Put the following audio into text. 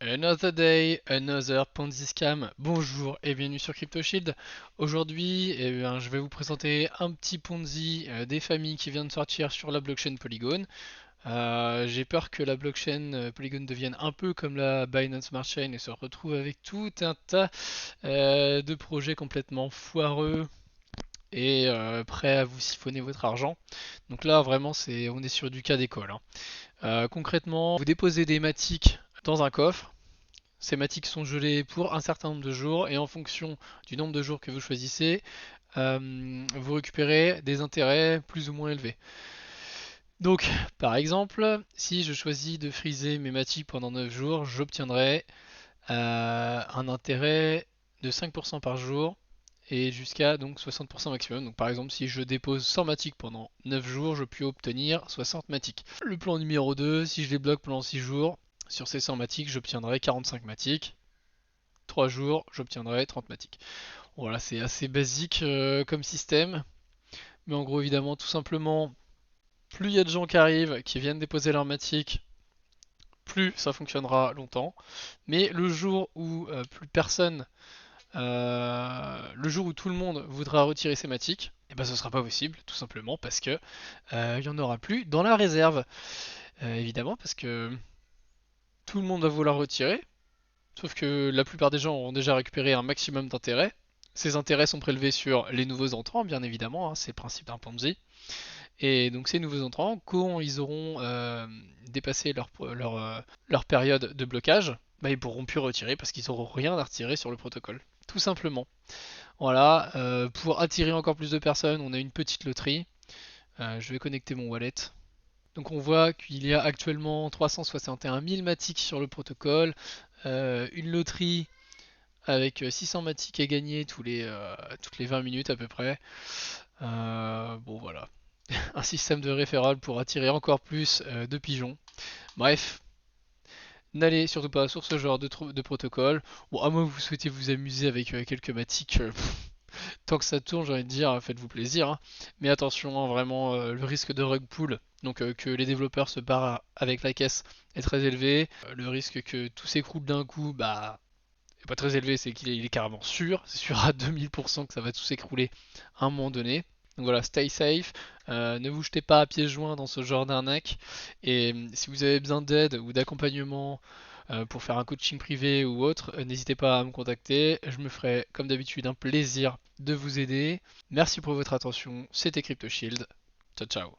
Another day, another Ponzi scam. Bonjour et bienvenue sur CryptoShield. Aujourd'hui, je vais vous présenter un petit Ponzi des familles qui vient de sortir sur la blockchain Polygon. J'ai peur que la blockchain Polygon devienne un peu comme la Binance Smart Chain et se retrouve avec tout un tas de projets complètement foireux et prêts à vous siphonner votre argent. Donc là, vraiment, on est sur du cas d'école, hein. Concrètement, vous déposez des matiques dans un coffre. Ces matiques sont gelées pour un certain nombre de jours et en fonction du nombre de jours que vous choisissez, vous récupérez des intérêts plus ou moins élevés. Donc, par exemple, si je choisis de freezer mes matiques pendant 9 jours, j'obtiendrai un intérêt de 5% par jour et jusqu'à donc 60% maximum. Donc par exemple, si je dépose 100 matiques pendant 9 jours, je puis obtenir 60 matiques. Le plan numéro 2, si je les bloque pendant 6 jours, sur ces 100 matiques, j'obtiendrai 45 matiques. 3 jours, j'obtiendrai 30 matiques. Voilà, c'est assez basique comme système. Mais en gros, évidemment, tout simplement, plus il y a de gens qui arrivent, qui viennent déposer leur matic, plus ça fonctionnera longtemps. Mais le jour où plus personne, le jour où tout le monde voudra retirer ses matiques, et ben ce sera pas possible, tout simplement parce que il y en aura plus dans la réserve. Évidemment, parce que tout le monde va vouloir retirer, sauf que la plupart des gens ont déjà récupéré un maximum d'intérêts. Ces intérêts sont prélevés sur les nouveaux entrants, bien évidemment, hein, c'est le principe d'un Ponzi. Et donc ces nouveaux entrants, quand ils auront dépassé leur période de blocage, bah, ils pourront plus retirer parce qu'ils n'auront rien à retirer sur le protocole. Tout simplement. Voilà, pour attirer encore plus de personnes, on a une petite loterie. Je vais connecter mon wallet. Donc on voit qu'il y a actuellement 361 000 matiques sur le protocole, une loterie avec 600 matiques à gagner toutes les 20 minutes à peu près. Bon voilà, un système de référral pour attirer encore plus de pigeons. Bref, n'allez surtout pas sur ce genre de protocole. Bon, à moins que vous souhaitez vous amuser avec quelques matiques, tant que ça tourne, j'ai envie de dire, faites-vous plaisir, hein. Mais attention, hein, vraiment, le risque de rug pull, donc que les développeurs se barrent avec la caisse, est très élevé. Le risque que tout s'écroule d'un coup, bah, est pas très élevé, c'est qu'il est carrément sûr. C'est sûr à 2000% que ça va tout s'écrouler à un moment donné. Donc voilà, stay safe, ne vous jetez pas à pieds joints dans ce genre d'arnaque. Et si vous avez besoin d'aide ou d'accompagnement pour faire un coaching privé ou autre, n'hésitez pas à me contacter. Je me ferai comme d'habitude un plaisir de vous aider. Merci pour votre attention, c'était CryptoShield. Ciao ciao.